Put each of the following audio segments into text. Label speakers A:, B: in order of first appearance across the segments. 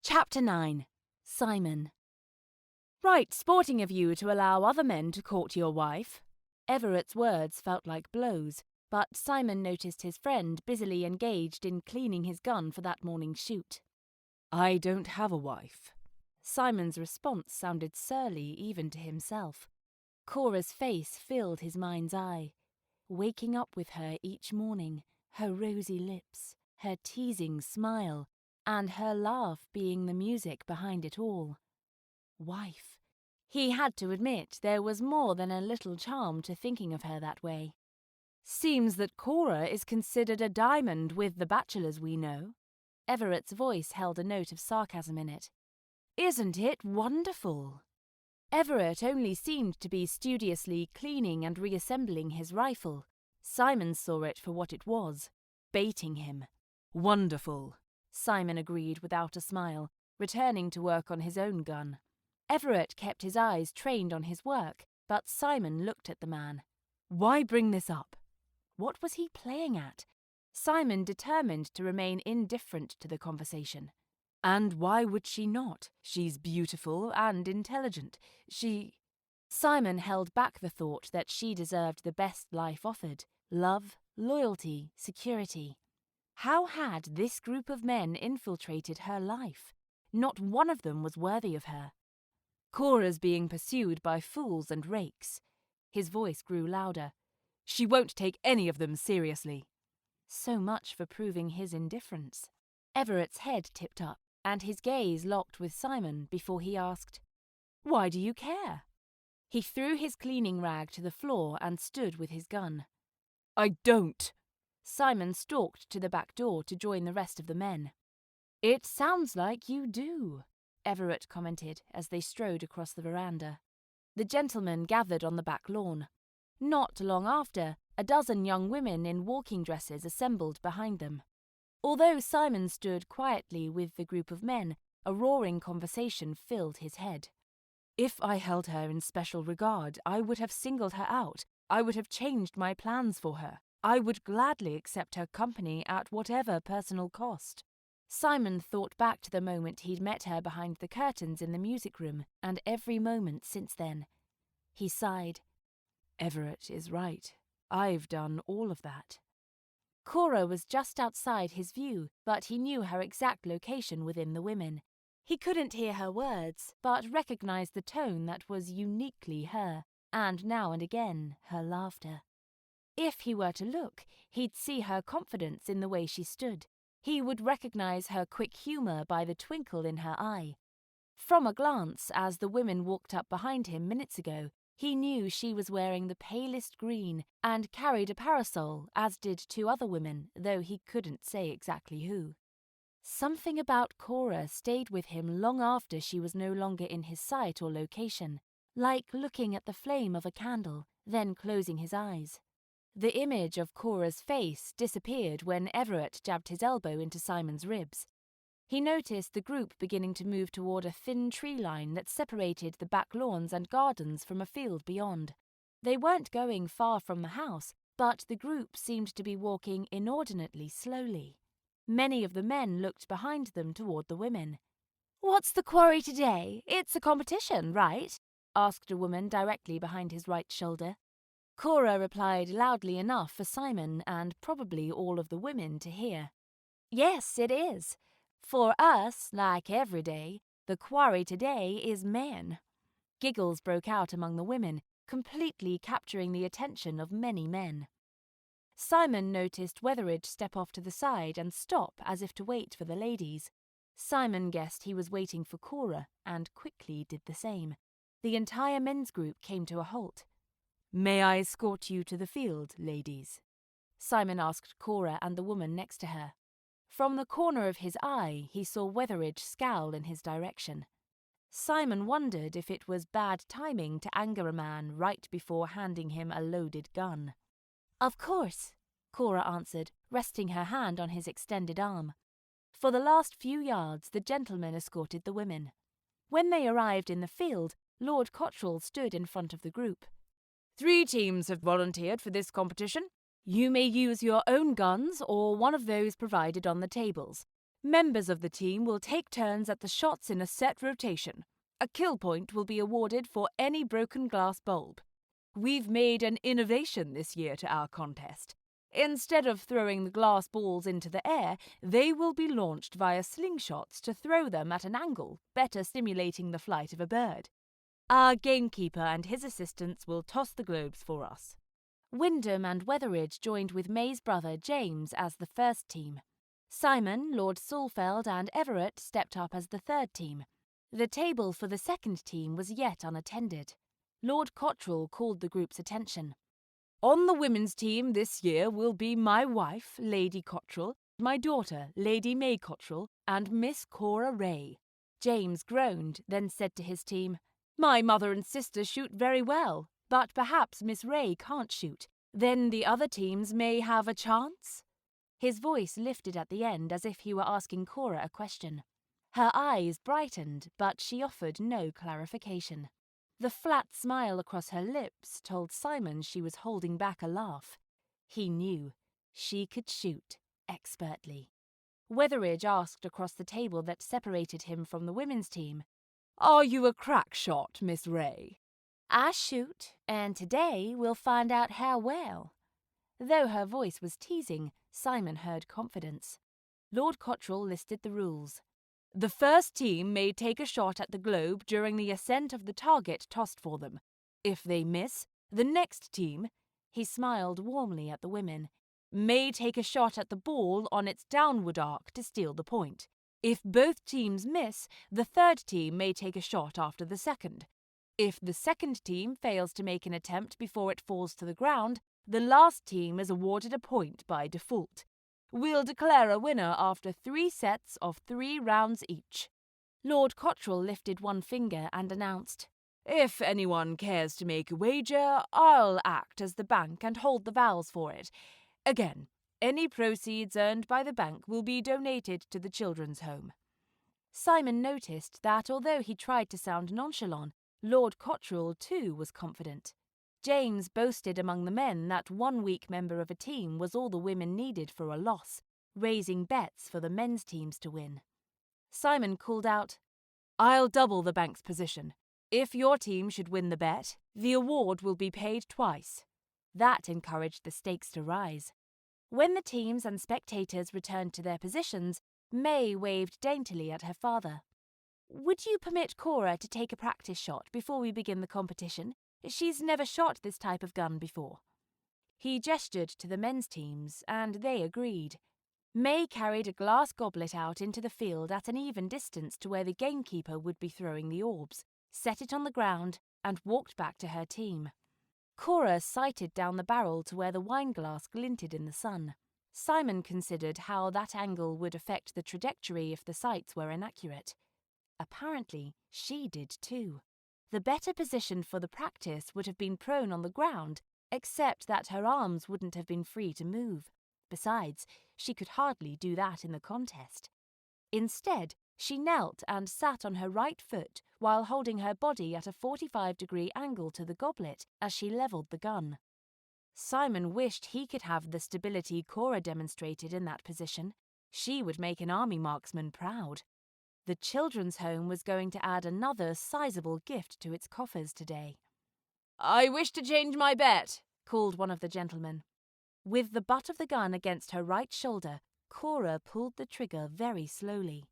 A: Chapter 9. Simon. Right sporting of you to allow other men to court your wife. Everett's words felt like blows, but Simon noticed his friend busily engaged in cleaning his gun for that morning's shoot.
B: I don't have a wife.
A: Simon's response sounded surly even to himself. Cora's face filled his mind's eye. Waking up with her each morning, her rosy lips, her teasing smile, and her laugh being the music behind it all. Wife. He had to admit there was more than a little charm to thinking of her that way. Seems that Cora is considered a diamond with the bachelors we know. Everett's voice held a note of sarcasm in it. Isn't it wonderful? Everett only seemed to be studiously cleaning and reassembling his rifle. Simon saw it for what it was, baiting him.
B: Wonderful,
A: Simon agreed without a smile, returning to work on his own gun. Everett kept his eyes trained on his work, but Simon looked at the man. Why bring this up? What was he playing at? Simon determined to remain indifferent to the conversation.
B: And why would she not? She's beautiful and intelligent.
A: Simon held back the thought that she deserved the best life offered: love, loyalty, security. How had this group of men infiltrated her life? Not one of them was worthy of her. Cora's being pursued by fools and rakes. His voice grew louder.
B: She won't take any of them seriously.
A: So much for proving his indifference. Everett's head tipped up, and his gaze locked with Simon before he asked, Why do you care? He threw his cleaning rag to the floor and stood with his gun.
B: I don't.
A: Simon stalked to the back door to join the rest of the men. It sounds like you do, Everett commented as they strode across the veranda. The gentlemen gathered on the back lawn. Not long after, a dozen young women in walking dresses assembled behind them. Although Simon stood quietly with the group of men, a roaring conversation filled his head.
B: If I held her in special regard, I would have singled her out. I would have changed my plans for her. I would gladly accept her company at whatever personal cost.
A: Simon thought back to the moment he'd met her behind the curtains in the music room, and every moment since then. He sighed.
B: Everett is right. I've done all of that.
A: Cora was just outside his view, but he knew her exact location within the women. He couldn't hear her words, but recognized the tone that was uniquely her, and now and again her laughter. If he were to look, he'd see her confidence in the way she stood. He would recognize her quick humor by the twinkle in her eye. From a glance, as the women walked up behind him minutes ago, he knew she was wearing the palest green and carried a parasol, as did two other women, though he couldn't say exactly who. Something about Cora stayed with him long after she was no longer in his sight or location, like looking at the flame of a candle, then closing his eyes. The image of Cora's face disappeared when Everett jabbed his elbow into Simon's ribs. He noticed the group beginning to move toward a thin tree line that separated the back lawns and gardens from a field beyond. They weren't going far from the house, but the group seemed to be walking inordinately slowly. Many of the men looked behind them toward the women. "What's the quarry today? It's a competition, right?" asked a woman directly behind his right shoulder. Cora replied loudly enough for Simon and probably all of the women to hear. "Yes, it is. For us, like every day, the quarry today is men." Giggles broke out among the women, completely capturing the attention of many men. Simon noticed Wetheridge step off to the side and stop as if to wait for the ladies. Simon guessed he was waiting for Cora and quickly did the same. The entire men's group came to a halt.
B: May I escort you to the field, ladies?
A: Simon asked Cora and the woman next to her. From the corner of his eye, he saw Wetheridge scowl in his direction. Simon wondered if it was bad timing to anger a man right before handing him a loaded gun. "Of course," Cora answered, resting her hand on his extended arm. For the last few yards, the gentlemen escorted the women. When they arrived in the field, Lord Cotterell stood in front of the group.
B: 3 teams have volunteered for this competition. You may use your own guns or one of those provided on the tables. Members of the team will take turns at the shots in a set rotation. A kill point will be awarded for any broken glass bulb. We've made an innovation this year to our contest. Instead of throwing the glass balls into the air, they will be launched via slingshots to throw them at an angle, better simulating the flight of a bird. Our gamekeeper and his assistants will toss the globes for us.
A: Wyndham and Wetheridge joined with May's brother James as the first team. Simon, Lord Salfeld and Everett stepped up as the third team. The table for the second team was yet unattended. Lord Cotterell called the group's attention.
B: On the women's team this year will be my wife, Lady Cotterell, my daughter, Lady May Cotterell, and Miss Cora Ray.
A: James groaned, then said to his team,
B: My mother and sister shoot very well, but perhaps Miss Ray can't shoot. Then the other teams may have a chance?
A: His voice lifted at the end as if he were asking Cora a question. Her eyes brightened, but she offered no clarification. The flat smile across her lips told Simon she was holding back a laugh. He knew she could shoot expertly. Wetheridge asked across the table that separated him from the women's team,
B: Are you a crack shot, Miss Ray?
A: I shoot, and today we'll find out how well. Though her voice was teasing, Simon heard confidence. Lord Cotterell listed the rules.
B: The first team may take a shot at the globe during the ascent of the target tossed for them. If they miss, the next team,
A: he smiled warmly at the women,
B: may take a shot at the ball on its downward arc to steal the point. If both teams miss, the third team may take a shot after the second. If the second team fails to make an attempt before it falls to the ground, the last team is awarded a point by default. We'll declare a winner after 3 sets of 3 rounds each.
A: Lord Cotterell lifted one finger and announced,
B: If anyone cares to make a wager, I'll act as the bank and hold the vowels for it. Again, any proceeds earned by the bank will be donated to the children's home.
A: Simon noticed that although he tried to sound nonchalant, Lord Cotterell too was confident. James boasted among the men that one weak member of a team was all the women needed for a loss, raising bets for the men's teams to win.
B: Simon called out, I'll double the bank's position. If your team should win the bet, the award will be paid twice.
A: That encouraged the stakes to rise. When the teams and spectators returned to their positions, May waved daintily at her father. Would you permit Cora to take a practice shot before we begin the competition? She's never shot this type of gun before. He gestured to the men's teams, and they agreed. May carried a glass goblet out into the field at an even distance to where the gamekeeper would be throwing the orbs, set it on the ground, and walked back to her team. Cora sighted down the barrel to where the wineglass glinted in the sun. Simon considered how that angle would affect the trajectory if the sights were inaccurate. Apparently, she did too. The better position for the practice would have been prone on the ground, except that her arms wouldn't have been free to move. Besides, she could hardly do that in the contest. Instead, she knelt and sat on her right foot while holding her body at a 45-degree angle to the goblet as she levelled the gun. Simon wished he could have the stability Cora demonstrated in that position. She would make an army marksman proud. The children's home was going to add another sizable gift to its coffers today.
B: I wish to change my bet,
A: called one of the gentlemen. With the butt of the gun against her right shoulder, Cora pulled the trigger very slowly.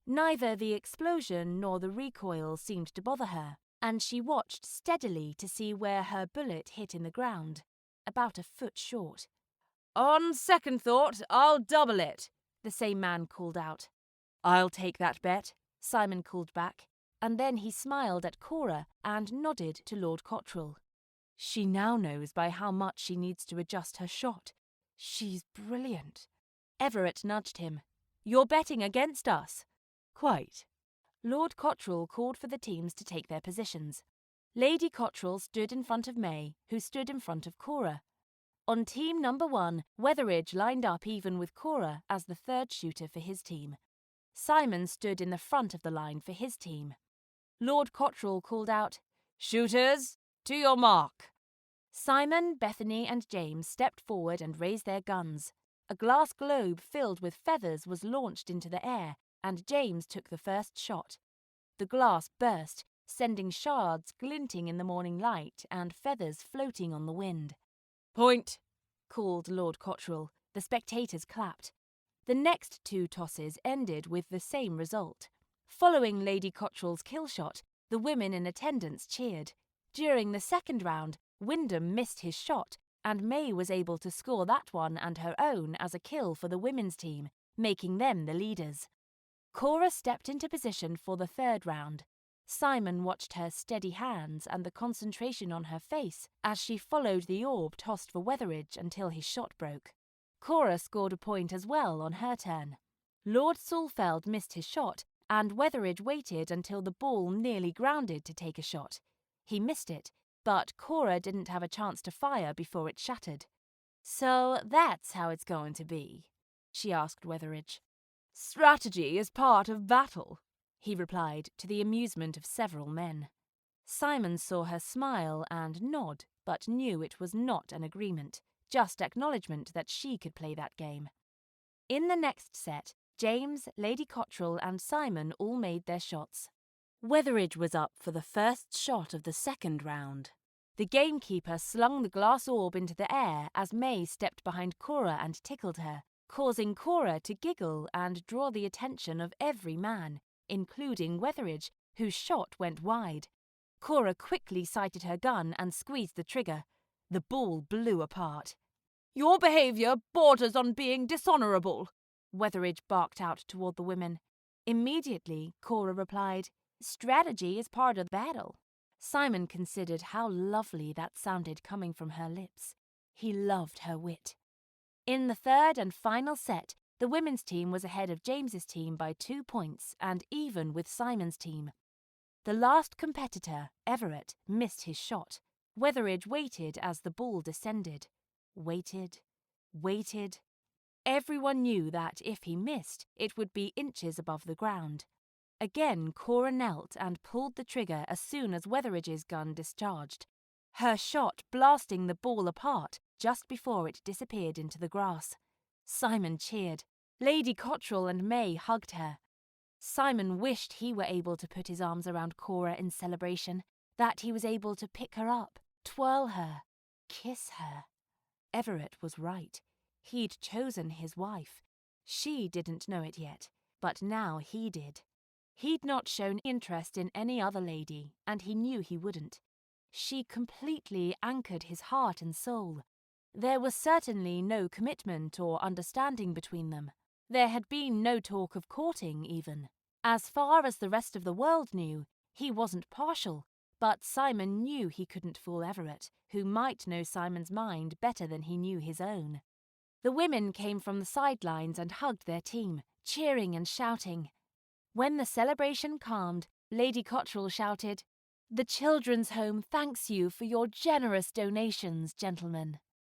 A: Neither the explosion nor the recoil seemed to bother her, and she watched steadily to see where her bullet hit in the ground, about a foot short.
B: On second thought, I'll double it,
A: the same man called out.
B: I'll take that bet,
A: Simon called back, and then he smiled at Cora and nodded to Lord Cotterell.
B: She now knows by how much she needs to adjust her shot. She's brilliant.
A: Everett nudged him.
B: You're betting against us.
A: Quite. Lord Cotterell called for the teams to take their positions. Lady Cotterell stood in front of May, who stood in front of Cora. On team number 1, Wetheridge lined up even with Cora as the third shooter for his team. Simon stood in the front of the line for his team. Lord Cotterell called out,
B: Shooters, to your mark.
A: Simon, Bethany and James stepped forward and raised their guns. A glass globe filled with feathers was launched into the air, and James took the first shot. The glass burst, sending shards glinting in the morning light and feathers floating on the wind.
B: "Point!"
A: called Lord Cotterell. The spectators clapped. The next 2 tosses ended with the same result. Following Lady Cotterell's kill shot, the women in attendance cheered. During the second round, Wyndham missed his shot, and May was able to score that one and her own as a kill for the women's team, making them the leaders. Cora stepped into position for the third round. Simon watched her steady hands and the concentration on her face as she followed the orb tossed for Wetheridge until his shot broke. Cora scored a point as well on her turn. Lord Sulfeld missed his shot, and Wetheridge waited until the ball nearly grounded to take a shot. He missed it, but Cora didn't have a chance to fire before it shattered. "So that's how it's going to be?" she asked Wetheridge.
B: "Strategy is part of battle,"
A: he replied, to the amusement of several men. Simon saw her smile and nod, but knew it was not an agreement, just acknowledgement that she could play that game. In the next set, James, Lady Cotterell and Simon all made their shots. Wetheridge was up for the first shot of the second round. The gamekeeper slung the glass orb into the air as May stepped behind Cora and tickled her, causing Cora to giggle and draw the attention of every man, including Wetheridge, whose shot went wide. Cora quickly sighted her gun and squeezed the trigger. The ball blew apart.
B: "Your behaviour borders on being dishonourable,"
A: Wetheridge barked out toward the women. Immediately, Cora replied, "Strategy is part of the battle." Simon considered how lovely that sounded coming from her lips. He loved her wit. In the third and final set, the women's team was ahead of James's team by 2 points and even with Simon's team. The last competitor, Everett, missed his shot. Wetheridge waited as the ball descended. Waited. Everyone knew that if he missed, it would be inches above the ground. Again, Cora knelt and pulled the trigger as soon as Wetheridge's gun discharged, her shot blasting the ball apart just before it disappeared into the grass. Simon cheered. Lady Cotterell and May hugged her. Simon wished he were able to put his arms around Cora in celebration, that he was able to pick her up, twirl her, kiss her. Everett was right. He'd chosen his wife. She didn't know it yet, but now he did. He'd not shown interest in any other lady, and he knew he wouldn't. She completely anchored his heart and soul. There was certainly no commitment or understanding between them. There had been no talk of courting, even. As far as the rest of the world knew, he wasn't partial, but Simon knew he couldn't fool Everett, who might know Simon's mind better than he knew his own. The women came from the sidelines and hugged their team, cheering and shouting. When the celebration calmed, Lady Cotterell shouted, "The Children's Home thanks you for your generous donations, gentlemen."